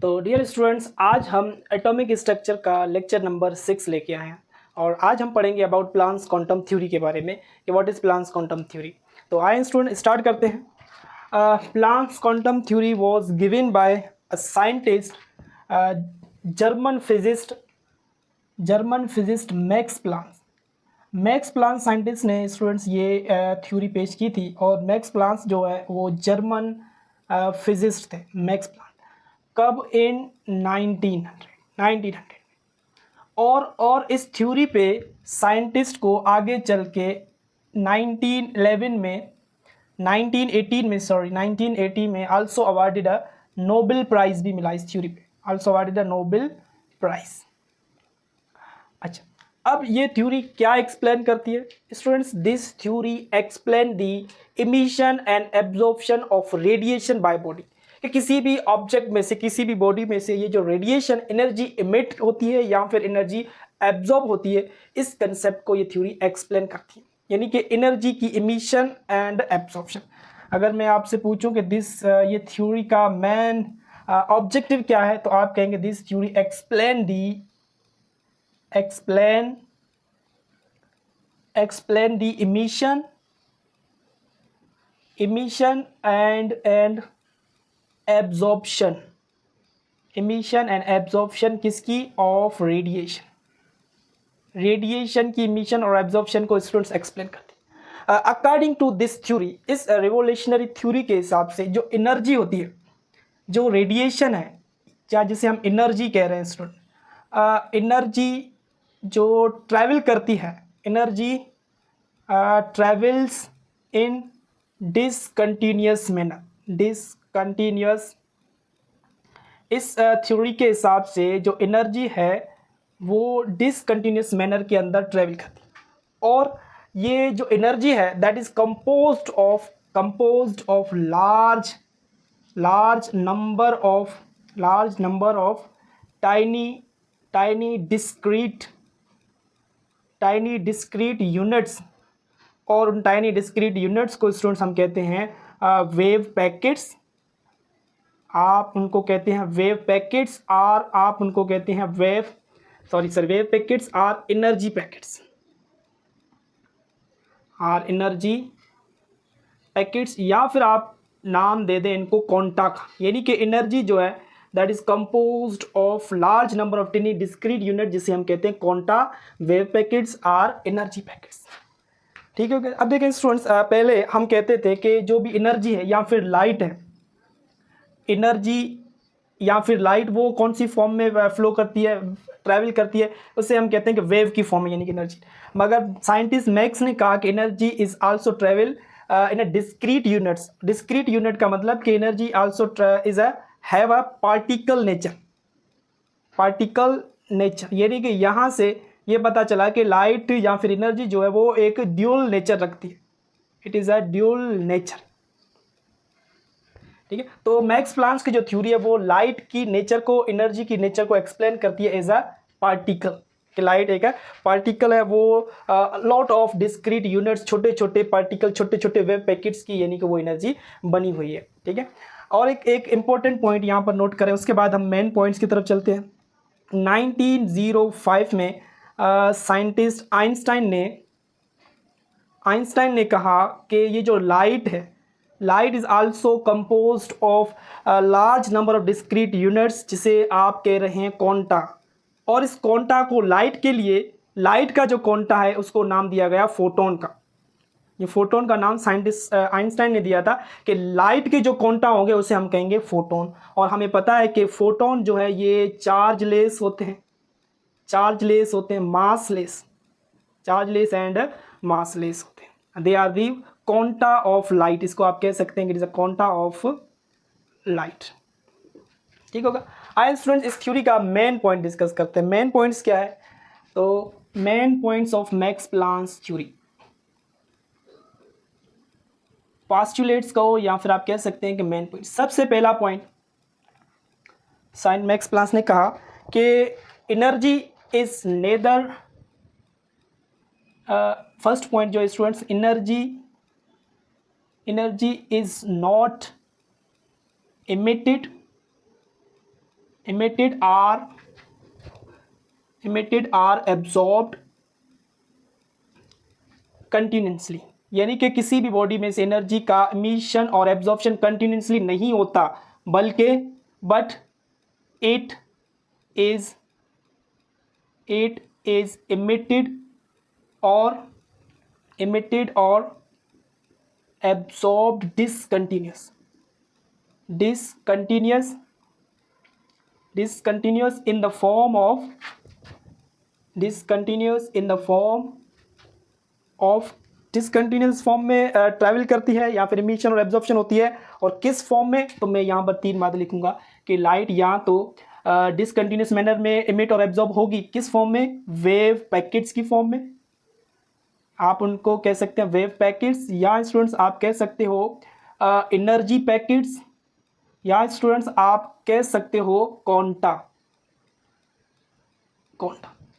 तो dear students, आज हम एटॉमिक स्ट्रक्चर का लेक्चर नंबर 6 लेके आए हैं और आज हम पढ़ेंगे अबाउट प्लांक्स क्वांटम थ्योरी के बारे में कि what is Planck's quantum theory. तो आइए स्टूडेंट स्टार्ट करते हैं। Planck's quantum theory was given by a scientist, German physicist max Planck. Max Planck scientist ने स्टूडेंट्स ये थ्योरी पेश की थी और मैक्स प्लांक जो है वो जर्मन फिजिस्ट थे। मैक्स प्लांक कब? इन 1900 और इस थ्योरी पे साइंटिस्ट को आगे चल के 1980 में also awarded a Nobel prize भी मिला इस थ्योरी पे, also awarded a Nobel prize. अच्छा, अब ये थ्योरी क्या एक्सप्लेन करती है students? This theory explain the emission and absorption of radiation by body, कि किसी भी ऑब्जेक्ट में से, किसी भी बॉडी में से ये जो रेडिएशन एनर्जी इमिट होती है या फिर एनर्जी एब्जॉर्ब होती है, इस कंसेप्ट को ये थ्योरी एक्सप्लेन करती है, यानी कि एनर्जी की इमिशन एंड एब्जॉर्प्शन। अगर मैं आपसे पूछूं कि ये थ्योरी का मेन ऑब्जेक्टिव क्या है, तो आप कहेंगे this theory explain the emission and absorption, किसकी? ऑफ रेडिएशन की इमिशन और एब्जॉर्प्शन को स्टूडेंट्स एक्सप्लेन करते हैं। अकॉर्डिंग टू दिस थ्योरी, इस रिवोल्यूशनरी थ्योरी के हिसाब से जो एनर्जी होती है, जो रेडिएशन है, या जिसे हम एनर्जी कह रहे हैं स्टूडेंट, एनर्जी जो ट्रैवल करती है, एनर्जी ट्रैवल्स इन डिसकंटिन्यूस मैनर। इस थ्योरी के हिसाब से जो एनर्जी है वो डिसकंटिन्यूस मैनर के अंदर ट्रैवल करती है, और ये जो एनर्जी है that is composed of large number of tiny discrete units, और उन टाइनी डिस्क्रीट यूनिट्स को स्टूडेंट्स हम कहते हैं वेव पैकेट्स। आप उनको कहते हैं वेव पैकेट्स, और आप उनको कहते हैं वेव पैकेट्स और एनर्जी पैकेट्स, या फिर आप नाम दे दें इनको क्वांटा का, यानी कि एनर्जी जो है that is composed of large number of टिनी discrete unit, जिसे हम कहते हैं क्वांटा, वेव पैकेट्स और एनर्जी पैकेट्स। ठीक है, अब देखें स्टूडेंट्स, पहले हम कहते थे कि जो भी एनर्जी है या फिर लाइट है, एनर्जी या फिर लाइट वो कौन सी फॉर्म में फ्लो करती है, ट्रैवल करती है, उसे हम कहते हैं कि वेव की फॉर्म में, यानी कि एनर्जी। मगर साइंटिस्ट मैक्स ने कहा कि energy is also travel in a discrete units. Discrete unit का मतलब कि energy also have a particle nature, यानी कि यहाँ से ये पता चला कि लाइट या फिर एनर्जी जो है वो एक ड्यूल नेचर रखती है, it is a dual nature. ठीक है, तो मैक्स प्लांक की जो थ्योरी है वो लाइट की नेचर को, एनर्जी की नेचर को एक्सप्लेन करती है एज अ पार्टिकल, कि लाइट एक पार्टिकल है, वो लॉट ऑफ डिस्क्रीट यूनिट्स, छोटे छोटे पार्टिकल, छोटे छोटे वेव पैकेट्स की, यानी कि वो एनर्जी बनी हुई है। ठीक है, और एक इंपॉर्टेंट पॉइंट यहाँ पर नोट करें, उसके बाद हम मेन पॉइंट्स की तरफ चलते हैं। 1905 में साइंटिस्ट आइंस्टाइन ने कहा कि ये जो लाइट है, light is also composed of large number of discrete units, जिसे आप कह रहे हैं क्वांटा, और इस क्वांटा को लाइट के लिए, लाइट का जो क्वांटा है उसको नाम दिया गया फोटोन का। ये फोटोन का नाम साइंटिस्ट आइंस्टाइन ने दिया था कि लाइट के जो क्वांटा होंगे उसे हम कहेंगे फोटोन। और हमें पता है कि फोटोन जो है ये चार्जलेस होते हैं, चार्जलेस एंड मासलेस होते हैं। They are the quanta of light, इसको आप कह सकते हैं कि it is a quanta of light. ठीक होगा। आइए स्टूडेंट्स, इस थ्योरी का मेन पॉइंट डिस्कस करते हैं। मेन पॉइंट्स क्या है? तो main points of max Planck theory, postulates कहो या फिर आप कह सकते हैं कि मेन पॉइंट। सबसे पहला पॉइंट, मैक्स प्लांक ने कहा कि energy is neither, first point जो students, energy is not emitted emitted are absorbed continuously, यानी कि किसी भी बॉडी में से एनर्जी का इमिशन और एब्जॉर्प्शन कंटिन्यूसली नहीं होता, बल्कि but it is emitted or absorbed discontinuous in the form of discontinuous form में ट्रैवल करती है, या फिर इमिशन और एब्जॉर्प्शन होती है, और किस फॉर्म में, तो मैं यहाँ पर 3 बातें लिखूंगा कि लाइट या तो डिसकंटिन्यूस मैनर में इमिट और एब्जॉर्ब होगी, किस फॉर्म में, वेव पैकेट्स की फॉर्म में, आप उनको कह सकते हैं वेव पैकेट्स, या स्टूडेंट्स आप कह सकते हो एनर्जी पैकेट्स, या स्टूडेंट्स आप कह सकते हो क्वांटा।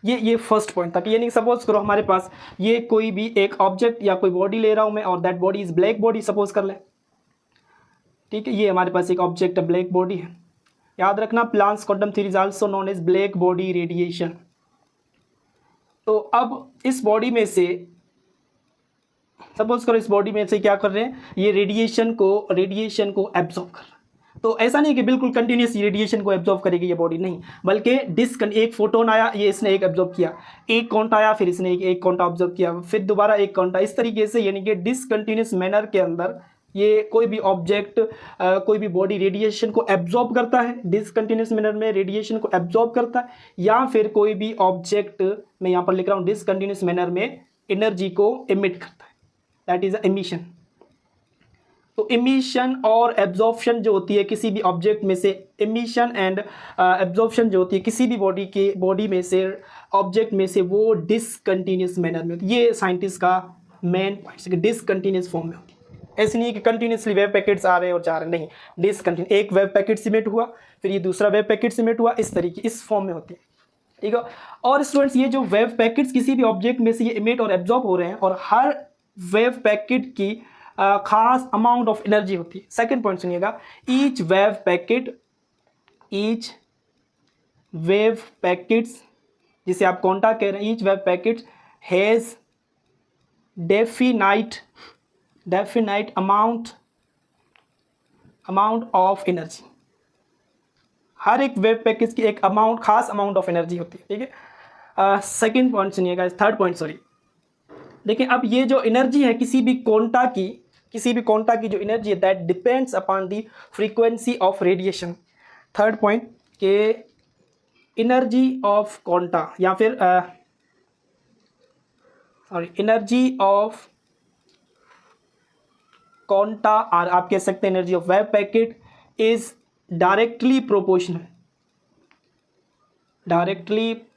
ये फर्स्ट पॉइंट था कि यानी सपोज करो हमारे पास ये कोई भी एक ऑब्जेक्ट या कोई बॉडी ले रहा हूं मैं, और that body is black body suppose कर ले, ठीक है, ये हमारे पास एक ऑब्जेक्ट ब्लैक बॉडी है। याद रखना Planck's quantum theory is also known as black body radiation. तो अब इस बॉडी में से सपोज करो इस बॉडी में से क्या कर रहे हैं, ये रेडिएशन को एब्जॉर्ब कर रहे हैं। तो ऐसा नहीं कि बिल्कुल कंटिन्यूस रेडिएशन को एब्जॉर्ब करेगी ये बॉडी, नहीं, बल्कि एक फोटोन आया, ये इसने एक एब्जॉर्ब किया, एक क्वांटा आया, फिर इसने एक क्वांटा ऑब्जॉर्ब किया, फिर दोबारा एक क्वांटा, इस तरीके से, यानी कि डिसकंटिन्यूस मैनर के अंदर ये कोई भी ऑब्जेक्ट कोई भी बॉडी रेडिएशन को एब्जॉर्ब करता है, डिसकंटिन्यूस मैनर में रेडिएशन को एब्जॉर्ब करता है, या फिर कोई भी ऑब्जेक्ट, मैं यहाँ पर लिख रहा हूँ, डिसकंटिन्यूस मैनर में एनर्जी को इमिट करता है, दैट इज एमिशन। तो इमिशन और एब्जॉर्प्शन जो होती है किसी भी ऑब्जेक्ट में से, इमिशन एंड एब्जॉर्प्शन जो होती है किसी भी बॉडी में से, ऑब्जेक्ट में से, वो डिसकंटिन्यूस मैनर में होती है। ये साइंटिस्ट का मेन पॉइंट है, डिसकंटिन्यूस फॉर्म में होती है। ऐसे नहीं है कि कंटिन्यूसली वेव पैकेट्स आ रहे हैं और जा रहे हैं, नहीं, डिसकंटिन्यूस, एक वेव पैकेट सिमेट हुआ, फिर ये दूसरा वेव पैकेट सिमेट हुआ, इस तरीके, इस फॉर्म में होती है, ठीक है। और स्टूडेंट्स ये जो वेव पैकेट्स किसी भी ऑब्जेक्ट में से ये इमिट और एब्जॉर्ब हो रहे हैं, और हर वेव पैकेट की खास अमाउंट ऑफ एनर्जी होती है। सेकंड पॉइंट सुनिएगा, ईच वेव पैकेट्स जिसे आप क्वांटा कह रहे हैं, each wave packet has definite amount of energy. हर एक वेव पैकेट की एक खास अमाउंट ऑफ एनर्जी होती है, ठीक है। सेकंड पॉइंट सुनिएगा, थर्ड पॉइंट सॉरी, देखिए अब ये जो एनर्जी है किसी भी क्वांटा की जो एनर्जी है, that depends upon the frequency of radiation. Third point के एनर्जी ऑफ क्वांटा, या फिर एनर्जी ऑफ क्वांटा, और आप कह सकते हैं energy of wave packet is directly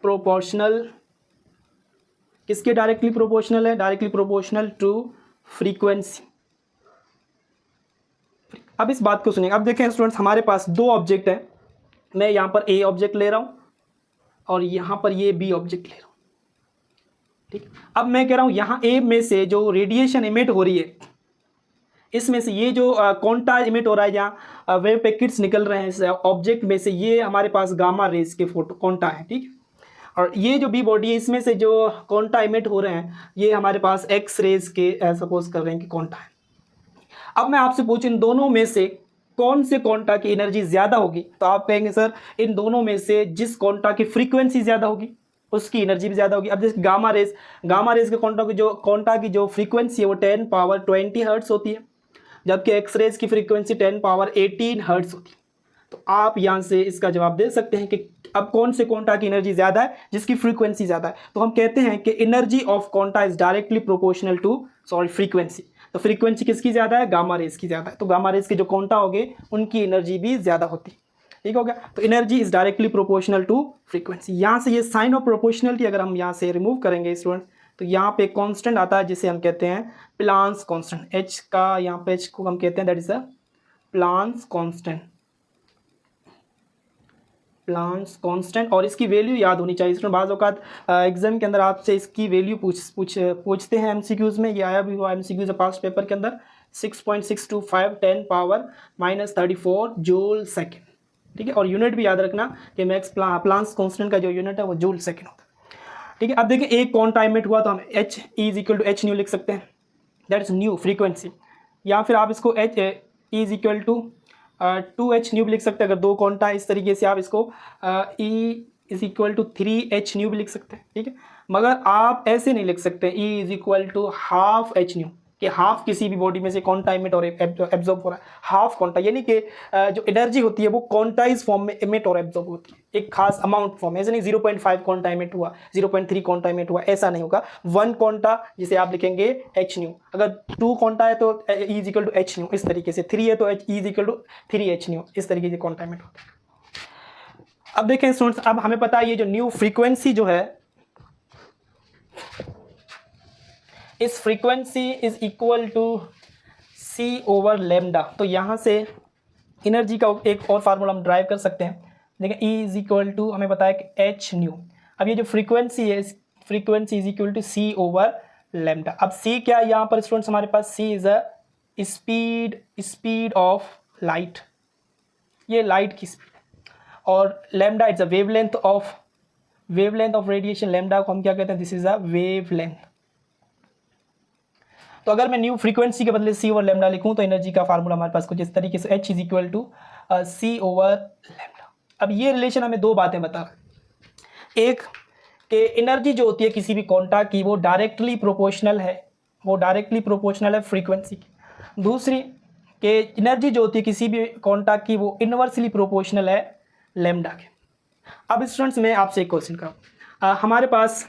proportional किसके डायरेक्टली प्रोपोर्शनल है, डायरेक्टली प्रोपोर्शनल टू फ्रीक्वेंसी। अब इस बात को सुनिए, अब देखें स्टूडेंट्स हमारे पास 2 ऑब्जेक्ट हैं, मैं यहाँ पर ए ऑब्जेक्ट ले रहा हूँ और यहाँ पर ये बी ऑब्जेक्ट ले रहा हूँ, ठीक। अब मैं कह रहा हूँ यहाँ ए में से जो रेडिएशन इमिट हो रही है, इसमें से ये जो क्वांटा इमिट हो रहा है, जहाँ वेव पैकेट्स निकल रहे हैं इस ऑब्जेक्ट में से, ये हमारे पास गामा रेज के क्वांटा है, ठीक। और ये जो बी बॉडी है इसमें से जो क्वांटा इमिट हो रहे हैं, ये हमारे पास एक्स रेज के सपोज कर रहे हैं कि क्वांटा है। अब मैं आपसे पूछूं इन दोनों में से कौन से क्वांटा की एनर्जी ज़्यादा होगी, तो आप कहेंगे सर इन दोनों में से जिस क्वांटा की फ्रीक्वेंसी ज़्यादा होगी उसकी एनर्जी भी ज़्यादा होगी। अब जैसे गामा रेज के क्वांटा की जो फ्रीक्वेंसी है वो 10 पावर 20 हर्ट्स होती है, जबकि एक्स रेज की फ्रीक्वेंसी 10 पावर 18 हर्ट्स होती है। तो आप यहाँ से इसका जवाब दे सकते हैं कि अब कौन से क्वांटा की एनर्जी ज़्यादा है, जिसकी फ्रीक्वेंसी ज़्यादा है। तो हम कहते हैं कि energy of quanta is directly proportional to frequency. तो फ्रीक्वेंसी किसकी ज़्यादा है, गामा रेज की ज़्यादा है, तो गामा रेज के जो क्वांटा होंगे उनकी एनर्जी भी ज़्यादा होती है, ठीक हो गया। तो energy is directly proportional to frequency. यहाँ से ये साइन ऑफ प्रोपोर्शनलिटी अगर हम यहाँ से रिमूव करेंगे स्टूडेंट, तो यहाँ पे कांस्टेंट आता है जिसे हम कहते हैं प्लांक्स कांस्टेंट। एच का यहाँ पे एच को हम कहते हैं that is a Planck's constant. और इसकी वैल्यू याद होनी चाहिए स्टूडेंट। बाज़ औक़ात एग्जाम के अंदर आपसे इसकी वैल्यू पूछते हैं एमसीक्यूज़ में, ये आया भी हुआ एमसीक्यूज़ पास्ट पेपर के अंदर। 6.625 10 पावर -34 जूल सेकेंड, ठीक है। और यूनिट भी याद रखना कि मैक्स प्लांक्स कांस्टेंट का जो यूनिट है वो जूल सेकंड होता है, ठीक है। अब देखिए एक क्वांटा एमिट हुआ तो हम h is equal to h nu लिख सकते हैं, दैट इज न्यू फ्रीक्वेंसी, या फिर आप इसको h is equal to 2h nu भी लिख सकते हैं। अगर दो क्वांटा इस तरीके से आप इसको e is equal to 3h nu भी लिख सकते हैं, ठीक है। मगर आप ऐसे नहीं लिख सकते e is equal to half h nu, कि हाफ किसी भी बॉडी में से क्वांटा इमिट और एब्जॉर्ब हो रहा है, हाफ क्वांटा, यानी कि जो एनर्जी होती है वो क्वांटाइज फॉर्म में इमिट और एब्जॉर्ब होती है, एक खास अमाउंट फॉर्म में। ऐसे नहीं 0.5 क्वांटा इमिट हुआ, 0.3 क्वांटा इमिट हुआ, ऐसा नहीं होगा। 1 क्वांटा जिसे आप लिखेंगे h न्यू, अगर 2 क्वांटा है तो e is equal to h nu, इस तरीके से 3 है तो h is equal to 3h nu, इस तरीके से क्वांटा इमिट होता है। अब देखें स्टूडेंट्स, अब हमें पता है ये जो न्यू फ्रीक्वेंसी जो है, इस frequency is equal to c over lambda. तो यहाँ से एनर्जी का एक और फार्मूला हम ड्राइव कर सकते हैं। देखिए e इज इक्वल टू हमें पता है कि h न्यू। अब ये जो फ्रीक्वेंसी है, इस frequency is equal to c over lambda. अब c क्या है यहाँ पर स्टूडेंट्स, हमारे पास c is a speed of light, ये लाइट की स्पीड, और lambda it's a wavelength of radiation. Lambda को हम क्या कहते हैं, दिस इज अ वेवलेंथ। तो अगर मैं न्यू फ्रीक्वेंसी के बदले c ओवर लेमडा लिखूं तो एनर्जी का फार्मूला हमारे पास कुछ इस तरीके से h is equal to c over lambda. अब ये रिलेशन हमें दो बातें बता रहा है, एक कि एनर्जी जो होती है किसी भी क्वांटा की वो डायरेक्टली प्रोपोर्शनल है फ्रीक्वेंसी की। दूसरी कि एनर्जी जो होती है किसी भी क्वांटा की वो इनवर्सली प्रोपोर्शनल है लेमडा के। अब स्टूडेंट्स मैं आपसे एक क्वेश्चन करूँ, हमारे पास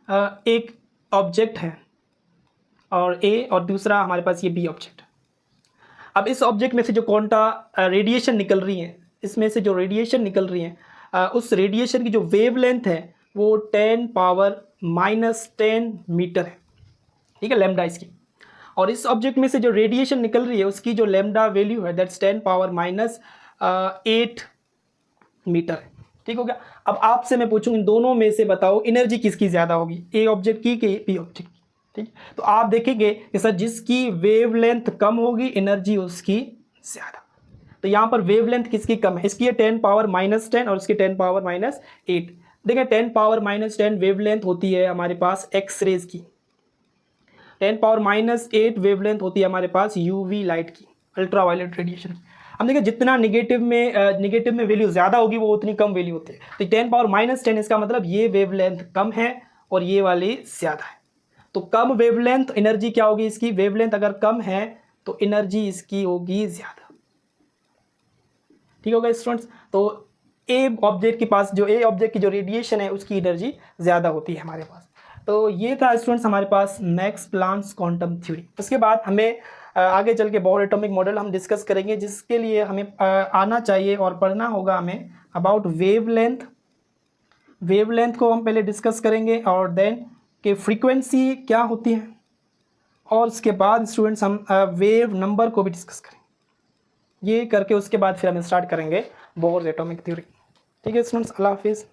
एक ऑब्जेक्ट है और A और दूसरा हमारे पास ये B ऑब्जेक्ट। अब इस ऑब्जेक्ट में से जो क्वांटा रेडिएशन निकल रही है, इसमें से जो रेडिएशन निकल रही है, उस रेडिएशन की जो वेवलेंथ है वो 10 पावर माइनस 10 मीटर है, ठीक है, लेमडा इसकी। और इस ऑब्जेक्ट में से जो रेडिएशन निकल रही है उसकी जो लेमडा वैल्यू है दैट्स 10 पावर माइनस 8 मीटर है, ठीक हो गया। अब आपसे मैं पूछूं इन दोनों में से बताओ एनर्जी किसकी ज़्यादा होगी, A ऑब्जेक्ट की कि B ऑब्जेक्ट की, ठीक। तो आप देखेंगे कि सर जिसकी वेवलेंथ कम होगी एनर्जी उसकी ज़्यादा। तो यहाँ पर वेवलेंथ किसकी कम है, इसकी है 10 पावर माइनस 10 और इसकी 10 पावर माइनस 8। देखिए 10 पावर माइनस 10 वेवलेंथ होती है हमारे पास एक्स रेज की, 10 पावर माइनस 8 वेवलेंथ होती है हमारे पास यूवी लाइट की, अल्ट्रावायलेट रेडिएशन। हम देखिए जितना निगेटिव में वैल्यू ज़्यादा होगी वो उतनी कम वैल्यू होती है। तो 10 पावर माइनस 10 इसका मतलब ये वेवलेंथ कम है और ये वाली ज़्यादा है। तो कम वेवलेंथ एनर्जी क्या होगी इसकी, वेवलेंथ अगर कम है तो एनर्जी इसकी होगी ज़्यादा, ठीक होगा स्टूडेंट्स। तो ए ऑब्जेक्ट के पास जो ए ऑब्जेक्ट की जो रेडिएशन है उसकी एनर्जी ज़्यादा होती है हमारे पास। तो ये था स्टूडेंट्स हमारे पास मैक्स प्लांक्स क्वांटम थ्योरी। उसके बाद हमें आगे चल के बोर एटॉमिक मॉडल हम डिस्कस करेंगे, जिसके लिए हमें आना चाहिए और पढ़ना होगा हमें अबाउट वेवलेंथ को हम पहले डिस्कस करेंगे, और देन कि फ्रीक्वेंसी क्या होती है, और उसके बाद स्टूडेंट्स हम वेव नंबर को भी डिस्कस करेंगे। ये करके उसके बाद फिर हम स्टार्ट करेंगे बोर्स एटॉमिक थ्योरी। ठीक है स्टूडेंट्स, अल्लाह हाफिज़।